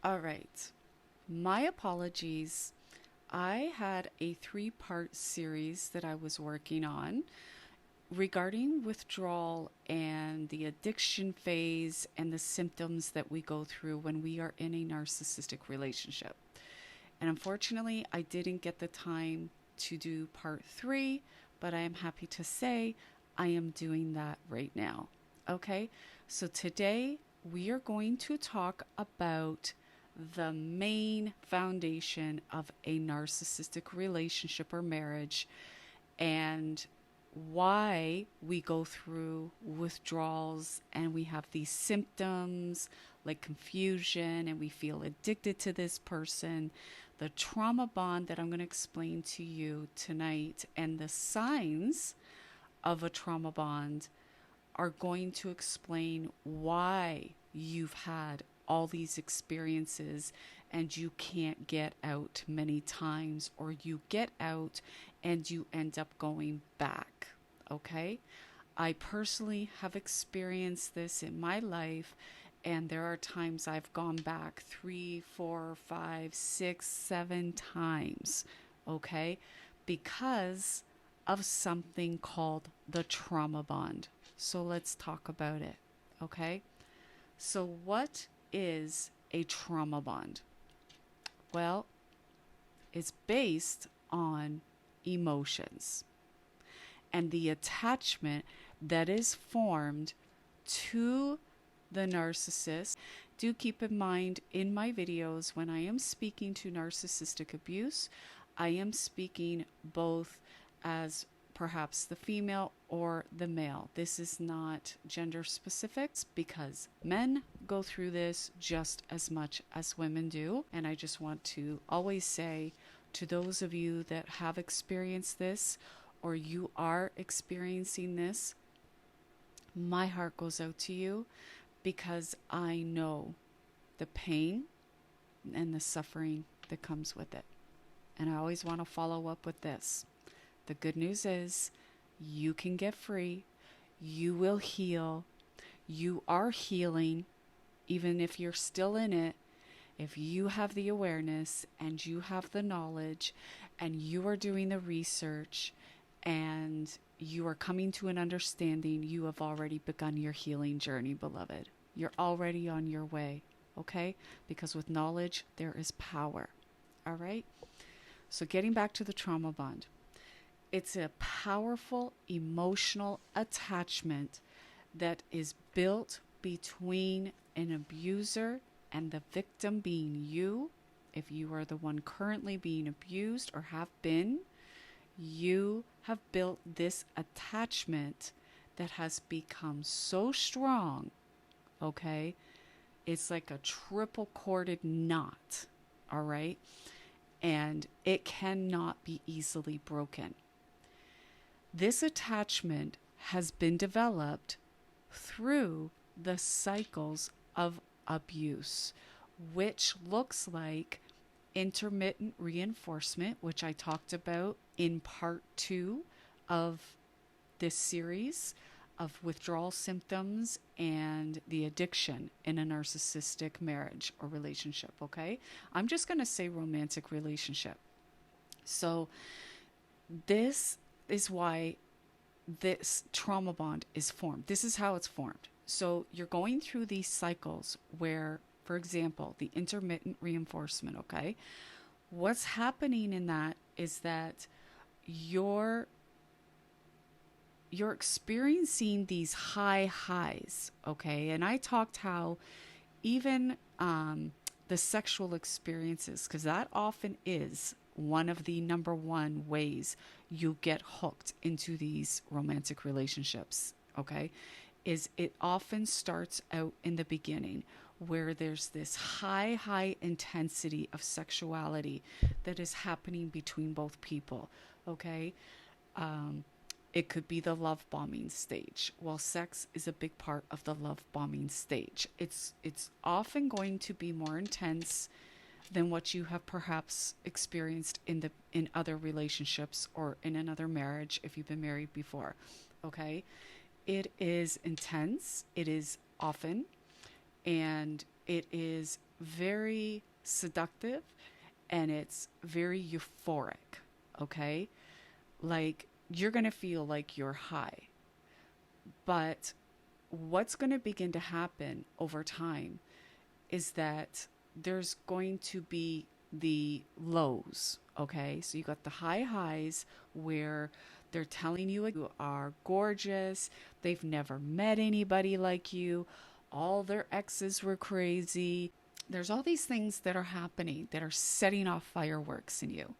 All right. My apologies. I had a 3-part series that I was working on regarding withdrawal and the addiction phase and the symptoms that we go through when we are in a narcissistic relationship. And unfortunately, I didn't get the time to do part 3, but I am happy to say I am doing that right now. Okay, so today we are going to talk about the main foundation of a narcissistic relationship or marriage and why we go through withdrawals and we have these symptoms like confusion and we feel addicted to this person, the trauma bond that I'm going to explain to you tonight, and the signs of a trauma bond are going to explain why you've had all these experiences and you can't get out many times, or you get out and you end up going back. Okay? I personally have experienced this in my life, and there are times I've gone back 3, 4, 5, 6, 7 times. Okay? Because of something called the trauma bond. So let's talk about it. Okay? So, what is a trauma bond? Well, it's based on emotions and the attachment that is formed to the narcissist. Do keep in mind in my videos when I am speaking to narcissistic abuse, I am speaking both as perhaps the female or the male. This is not gender specifics because men go through this just as much as women do. And I just want to always say to those of you that have experienced this or you are experiencing this, my heart goes out to you because I know the pain and the suffering that comes with it. And I always want to follow up with this. The good news is you can get free. You will heal. You are healing, even if you're still in it. If you have the awareness and you have the knowledge and you are doing the research and you are coming to an understanding, you have already begun your healing journey, beloved. You're already on your way, okay? Because with knowledge, there is power, all right? So getting back to the trauma bond. It's a powerful emotional attachment that is built between an abuser and the victim being you. If you are the one currently being abused or have been, you have built this attachment that has become so strong, okay? It's like a triple corded knot, all right? And it cannot be easily broken. This attachment has been developed through the cycles of abuse, which looks like intermittent reinforcement, which I talked about in part 2 of this series of withdrawal symptoms and the addiction in a narcissistic marriage or relationship, okay? I'm just going to say romantic relationship. So this is why this trauma bond is formed. This is how it's formed. So you're going through these cycles where, for example, the intermittent reinforcement, okay? What's happening in that is that you're experiencing these high highs, okay? And I talked how even the sexual experiences, because that often is one of the number one ways you get hooked into these romantic relationships, okay, is it often starts out in the beginning where there's this high intensity of sexuality that is happening between both people, okay? It could be the love bombing stage. Well, sex is a big part of the love bombing stage. It's often going to be more intense than what you have perhaps experienced in other relationships or in another marriage if you've been married before. Okay? It is intense, it is often, and it is very seductive and it's very euphoric, okay? Like you're going to feel like you're high. But what's going to begin to happen over time is that there's going to be the lows, okay? So you got the high highs where they're telling you are gorgeous, they've never met anybody like you, all their exes were crazy. There's all these things that are happening that are setting off fireworks in you,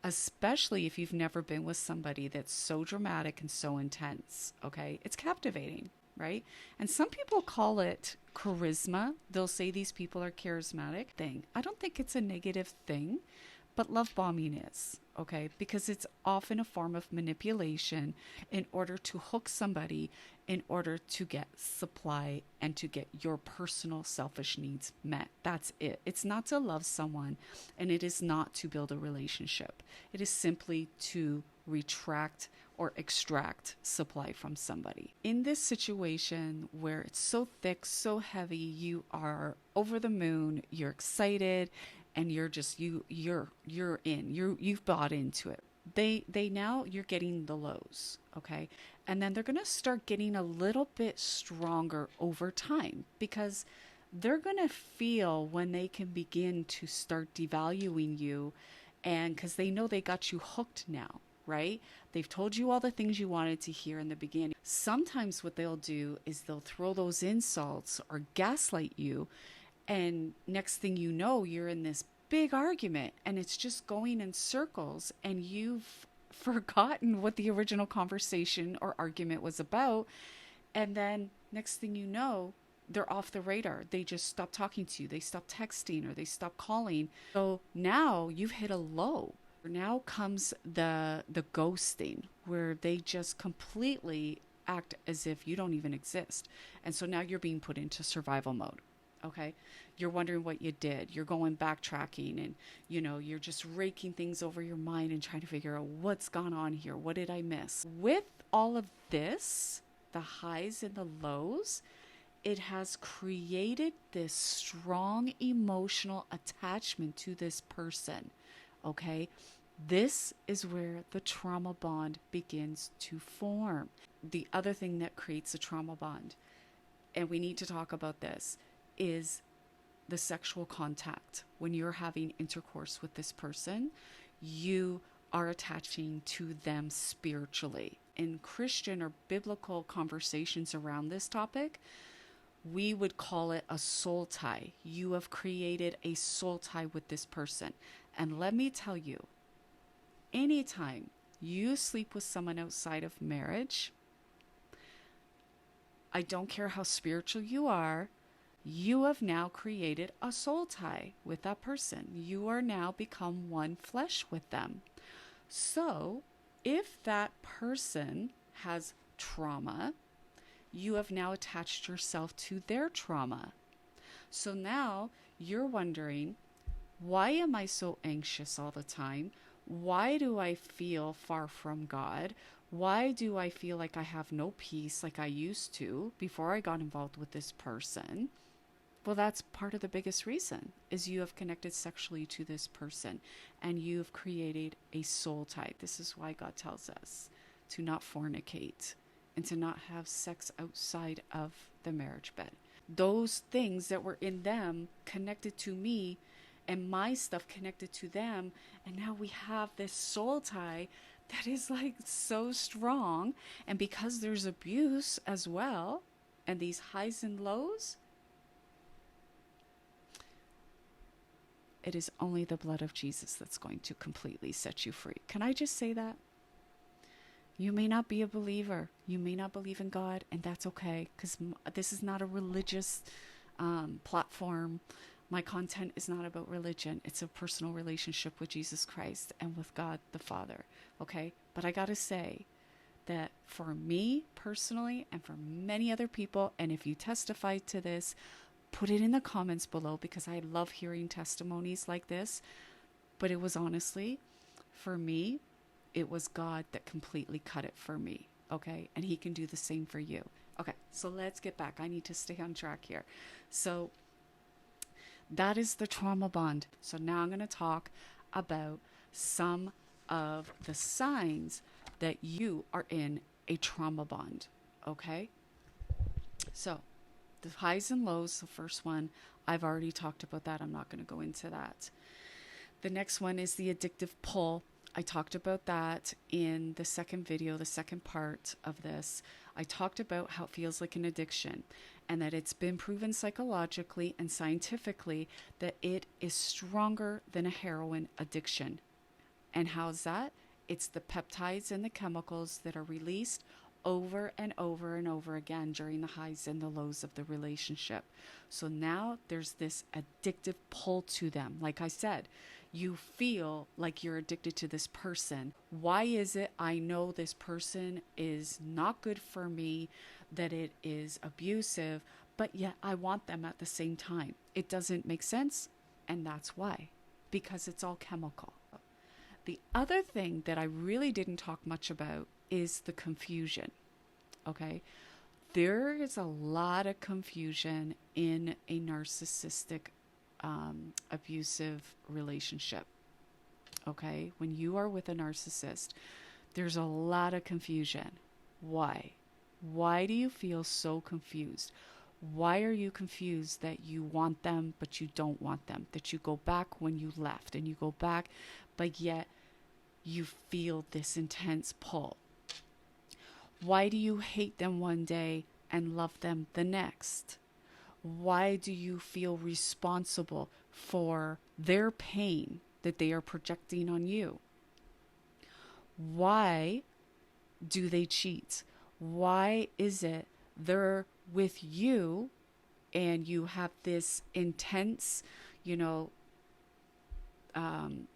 especially if you've never been with somebody that's so dramatic and so intense, okay? It's captivating, right? And some people call it charisma. They'll say these people are charismatic thing. I don't think it's a negative thing, but love bombing is, okay? Because it's often a form of manipulation in order to hook somebody, in order to get supply and to get your personal selfish needs met. That's it. It's not to love someone, and it is not to build a relationship. It is simply to retract or extract supply from somebody. In this situation where it's so thick, so heavy, you are over the moon, you're excited, and you're just you're in. You've bought into it. They now you're getting the lows, okay? And then they're going to start getting a little bit stronger over time because they're going to feel when they can begin to start devaluing you, and because they know they got you hooked now, right? They've told you all the things you wanted to hear in the beginning. Sometimes what they'll do is they'll throw those insults or gaslight you, and next thing you know, you're in this big argument and it's just going in circles and you've forgotten what the original conversation or argument was about. And then next thing you know, they're off the radar. They just stop talking to you. They stop texting or they stop calling. So now you've hit a low. Now comes the ghosting, where they just completely act as if you don't even exist. And so now you're being put into survival mode. Okay, you're wondering what you did. You're going backtracking and, you're just raking things over your mind and trying to figure out what's gone on here. What did I miss? With all of this, the highs and the lows, it has created this strong emotional attachment to this person. Okay, this is where the trauma bond begins to form. The other thing that creates a trauma bond, and we need to talk about this, is the sexual contact. When you're having intercourse with this person, you are attaching to them spiritually. In Christian or biblical conversations around this topic, we would call it a soul tie. You have created a soul tie with this person. And let me tell you, anytime you sleep with someone outside of marriage, I don't care how spiritual you are, you have now created a soul tie with that person. You are now become one flesh with them. So if that person has trauma, you have now attached yourself to their trauma. So now you're wondering, why am I so anxious all the time? Why do I feel far from God? Why do I feel like I have no peace like I used to before I got involved with this person? Well, that's part of the biggest reason, is you have connected sexually to this person and you've created a soul tie. This is why God tells us to not fornicate and to not have sex outside of the marriage bed. Those things that were in them connected to me and my stuff connected to them. And now we have this soul tie that is like so strong. And because there's abuse as well, and these highs and lows, it is only the blood of Jesus that's going to completely set you free. Can I just say that? You may not be a believer. You may not believe in God, and that's okay, because this is not a religious platform. My content is not about religion. It's a personal relationship with Jesus Christ and with God the Father, okay? But I gotta say that for me personally and for many other people, and if you testify to this, put it in the comments below, because I love hearing testimonies like this. But it was honestly, for me, it was God that completely cut it for me, okay? And he can do the same for you. Okay, so let's get back. I need to stay on track here. So That is the trauma bond. So now I'm going to talk about some of the signs that you are in a trauma bond. Okay? So the highs and lows, the first one, I've already talked about that. I'm not going to go into that. The next one is the addictive pull. I talked about that in the second video, the second part of this. I talked about how it feels like an addiction and that it's been proven psychologically and scientifically that it is stronger than a heroin addiction. And how's that? It's the peptides and the chemicals that are released over and over and over again during the highs and the lows of the relationship. So now there's this addictive pull to them. Like I said, you feel like you're addicted to this person. Why is it I know this person is not good for me, that it is abusive, but yet I want them at the same time? It doesn't make sense, and that's why. Because it's all chemical. The other thing that I really didn't talk much about is the confusion. Okay? There is a lot of confusion in a narcissistic abusive relationship. Okay? When you are with a narcissist, there's a lot of confusion. Why? Why do you feel so confused? Why are you confused that you want them but you don't want them? That you go back when you left and you go back, but yet you feel this intense pull? Why do you hate them one day and love them the next? Why do you feel responsible for their pain that they are projecting on you? Why do they cheat? Why is it they're with you and you have this intense,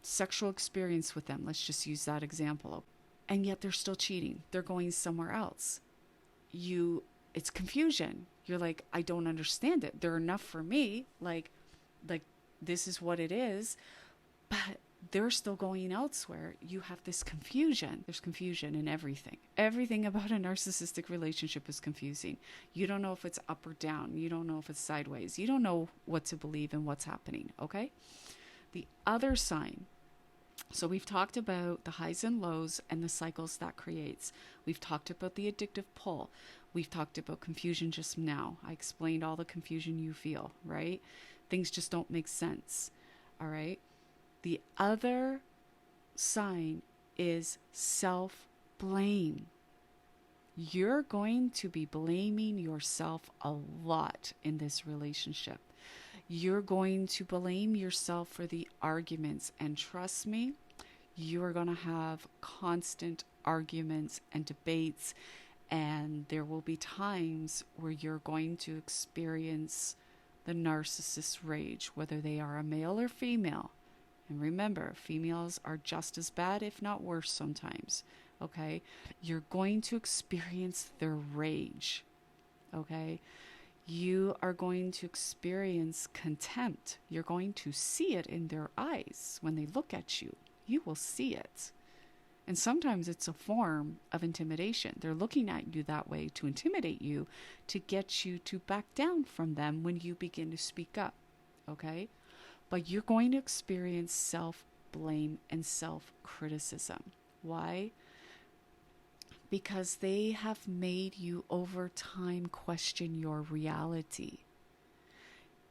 sexual experience with them? Let's just use that example. And yet they're still cheating. They're going somewhere else. It's confusion. You're like, I don't understand it. They're enough for me. Like this is what it is. But they're still going elsewhere. You have this confusion. There's confusion in everything. Everything about a narcissistic relationship is confusing. You don't know if it's up or down. You don't know if it's sideways. You don't know what to believe and what's happening. Okay? The other sign. So we've talked about the highs and lows and the cycles that creates. We've talked about the addictive pull. We've talked about confusion just now. I explained all the confusion you feel, right? Things just don't make sense. All right? The other sign is self-blame. You're going to be blaming yourself a lot in this relationship. You're going to blame yourself for the arguments. And trust me, you are going to have constant arguments and debates. And there will be times where you're going to experience the narcissist rage, whether they are a male or female. And remember, females are just as bad, if not worse sometimes. Okay? You're going to experience their rage. Okay? You are going to experience contempt. You're going to see it in their eyes when they look at you. You will see it. And sometimes it's a form of intimidation. They're looking at you that way to intimidate you, to get you to back down from them when you begin to speak up. Okay? But you're going to experience self-blame and self-criticism. Why? Because they have made you over time question your reality.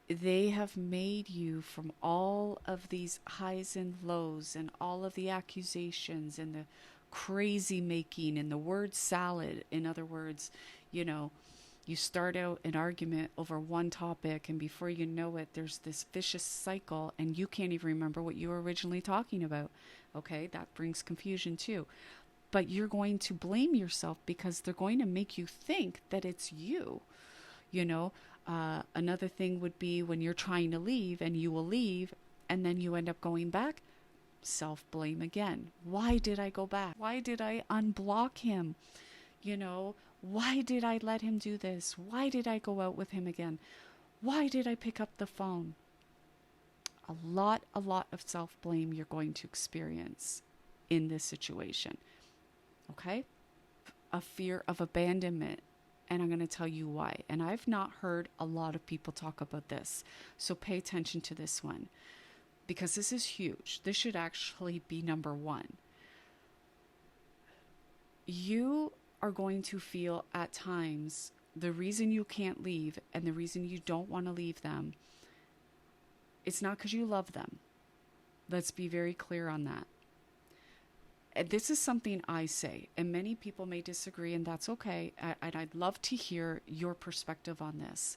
They have made you, from all of these highs and lows and all of the accusations and the crazy making and the word salad. In other words, you start out an argument over one topic, and before you know it, there's this vicious cycle, and you can't even remember what you were originally talking about. Okay, that brings confusion too. But you're going to blame yourself because they're going to make you think that it's you. Another thing would be when you're trying to leave, and you will leave, and then you end up going back. Self-blame again. Why did I go back? Why did I unblock him? Why did I let him do this? Why did I go out with him again? Why did I pick up the phone? A lot of self-blame you're going to experience in this situation. Okay? A fear of abandonment. And I'm going to tell you why. And I've not heard a lot of people talk about this. So pay attention to this one, because this is huge. This should actually be number one. You are going to feel at times the reason you can't leave and the reason you don't want to leave them, it's not because you love them. Let's be very clear on that. And this is something I say, and many people may disagree, and that's okay. And I'd love to hear your perspective on this.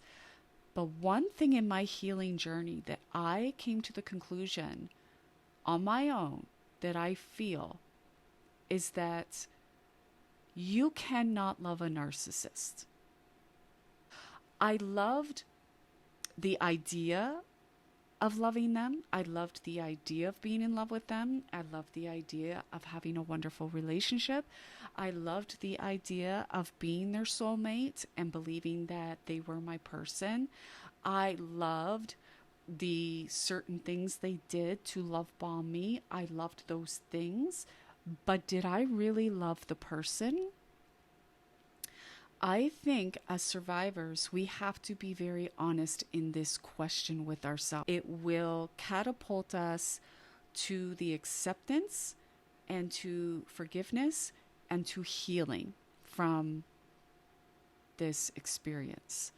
But one thing in my healing journey that I came to the conclusion on my own that I feel is that you cannot love a narcissist. I loved the idea of loving them. I loved the idea of being in love with them. I loved the idea of having a wonderful relationship. I loved the idea of being their soulmate and believing that they were my person. I loved the certain things they did to love bomb me. I loved those things. But did I really love the person? I think as survivors, we have to be very honest in this question with ourselves. It will catapult us to the acceptance and to forgiveness and to healing from this experience,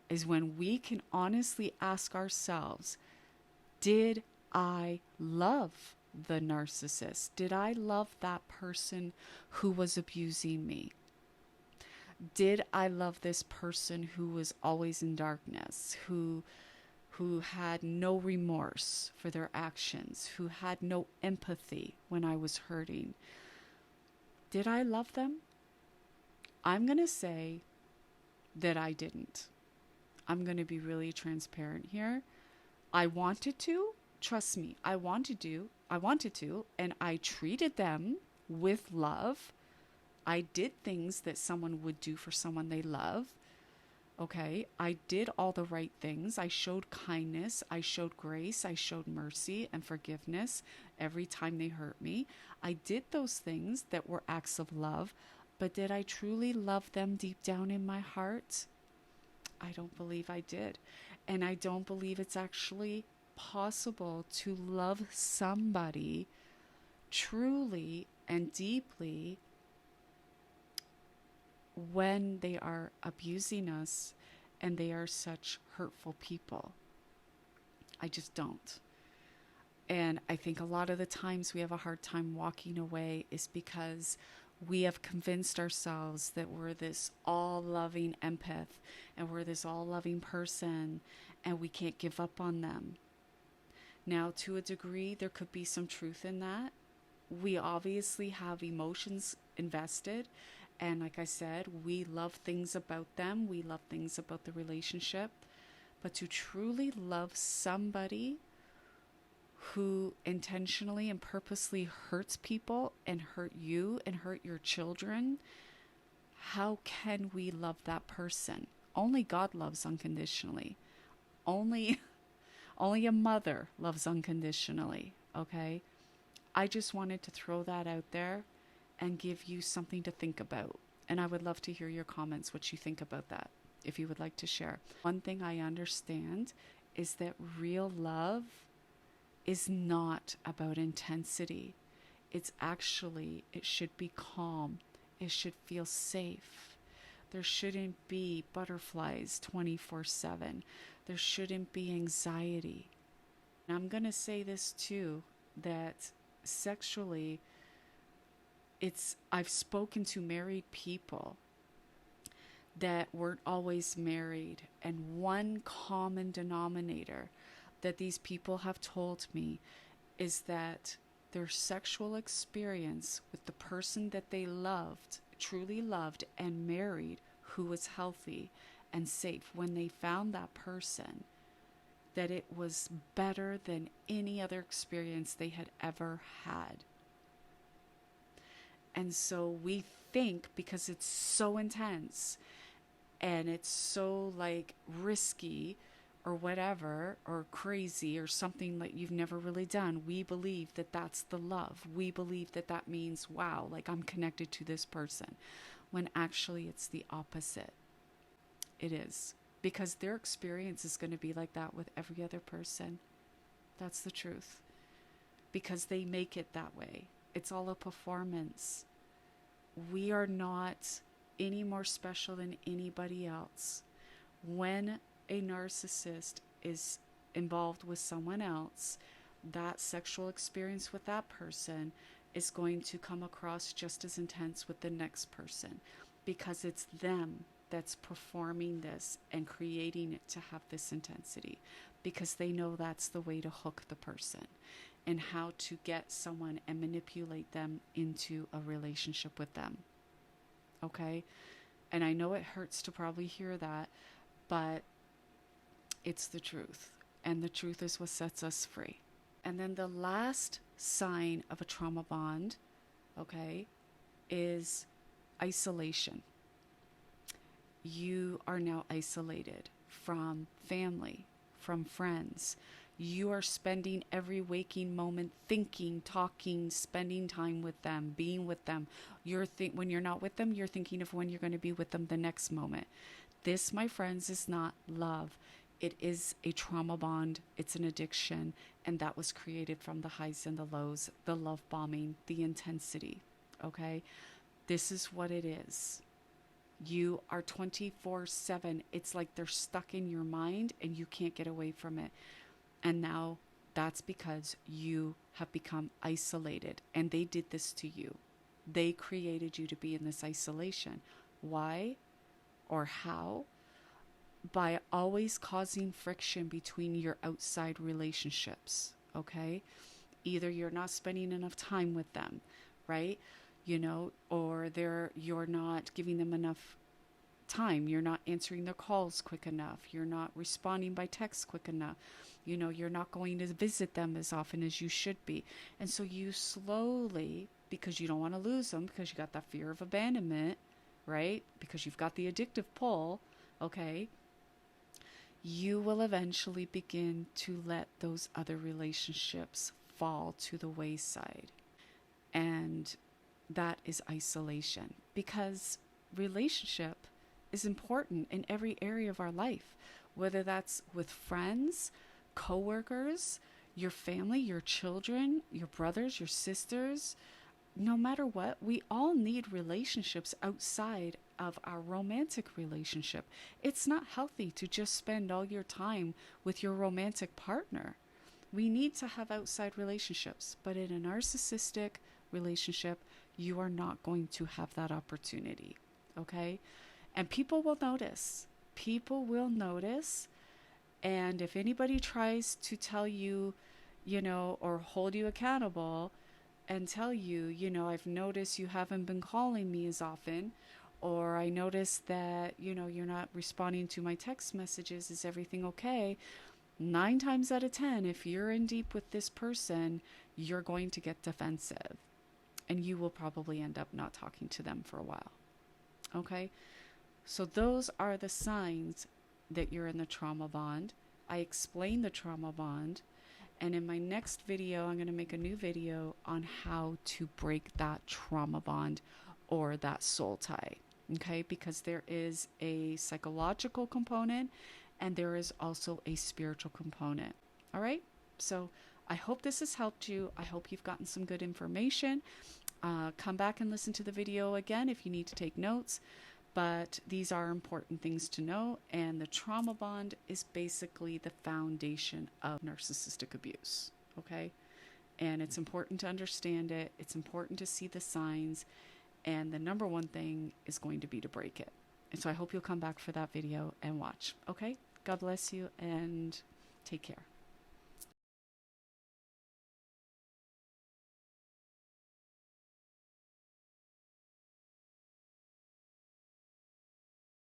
is when we can honestly ask ourselves, did I love the narcissist? Did I love that person who was abusing me? Did I love this person who was always in darkness, who had no remorse for their actions, who had no empathy when I was hurting? Did I love them? I'm going to say that I didn't. I'm going to be really transparent here. I wanted to, trust me, I wanted to, and I treated them with love. I did things that someone would do for someone they love. Okay, I did all the right things. I showed kindness, I showed grace, I showed mercy and forgiveness every time they hurt me. I did those things that were acts of love, but did I truly love them deep down in my heart? I don't believe I did. And I don't believe it's actually possible to love somebody truly and deeply when they are abusing us and they are such hurtful people. I just don't. And I think a lot of the times we have a hard time walking away is because we have convinced ourselves that we're this all-loving empath and we're this all-loving person and we can't give up on them. Now, to a degree, there could be some truth in that. We obviously have emotions invested. And like I said, we love things about them. We love things about the relationship. But to truly love somebody who intentionally and purposely hurts people and hurt you and hurt your children, how can we love that person? Only God loves unconditionally. Only a mother loves unconditionally, okay? I just wanted to throw that out there and give you something to think about. And I would love to hear your comments, what you think about that, if you would like to share. One thing I understand is that real love is not about intensity. It should be calm. It should feel safe. There shouldn't be butterflies 24/7. There shouldn't be anxiety. And I'm going to say this too, that sexually, I've spoken to married people that weren't always married, and one common denominator that these people have told me is that their sexual experience with the person that they loved, truly loved and married, who was healthy and safe, when they found that person, that it was better than any other experience they had ever had. And so we think, because it's so intense and it's so like risky or whatever, or crazy or something that you've never really done, we believe that that's the love. We believe that that means, wow, like I'm connected to this person, when actually it's the opposite. It is. Because their experience is going to be like that with every other person. That's the truth. Because they make it that way. It's all a performance. We are not any more special than anybody else. When a narcissist is involved with someone else, that sexual experience with that person is going to come across just as intense with the next person, because it's them that's performing this and creating it to have this intensity, because they know that's the way to hook the person and how to get someone and manipulate them into a relationship with them. Okay? And I know it hurts to probably hear that, but it's the truth. And the truth is what sets us free. And then the last sign of a trauma bond, okay, is isolation. You are now isolated from family, from friends. You are spending every waking moment thinking, talking, spending time with them, being with them. When you're not with them, you're thinking of when you're going to be with them the next moment. This, my friends, is not love. It is a trauma bond. It's an addiction. And that was created from the highs and the lows, the love bombing, the intensity. Okay? This is what it is. You are 24/7. It's like they're stuck in your mind and you can't get away from it. And now that's because you have become isolated, and they did this to you. They created you to be in this isolation. Why or how? By always causing friction between your outside relationships, okay? Either you're not spending enough time with them, right? Or you're not giving them enough time. You're not answering their calls quick enough. You're not responding by text quick enough. You're not going to visit them as often as you should be. And so you slowly, because you don't want to lose them, because you got that fear of abandonment, right? Because you've got the addictive pull, okay? You will eventually begin to let those other relationships fall to the wayside. And that is isolation, because relationship is important in every area of our life, whether that's with friends, coworkers, your family, your children, your brothers, your sisters. No matter what, we all need relationships outside of our romantic relationship. It's not healthy to just spend all your time with your romantic partner. We need to have outside relationships, but in a narcissistic relationship, you are not going to have that opportunity, okay? And people will notice. People will notice. And if anybody tries to tell you, or hold you accountable and tell you, I've noticed you haven't been calling me as often, or I noticed that, you're not responding to my text messages. Is everything okay? 9 times out of 10, if you're in deep with this person, you're going to get defensive. And you will probably end up not talking to them for a while. Okay? So those are the signs that you're in the trauma bond. I explain the trauma bond. And in my next video, I'm going to make a new video on how to break that trauma bond or that soul tie. Okay? Because there is a psychological component and there is also a spiritual component. All right? So I hope this has helped you. I hope you've gotten some good information. Come back and listen to the video again if you need to take notes. But these are important things to know. And the trauma bond is basically the foundation of narcissistic abuse. Okay? And it's important to understand it. It's important to see the signs. And the number one thing is going to be to break it. And so I hope you'll come back for that video and watch. Okay? God bless you and take care.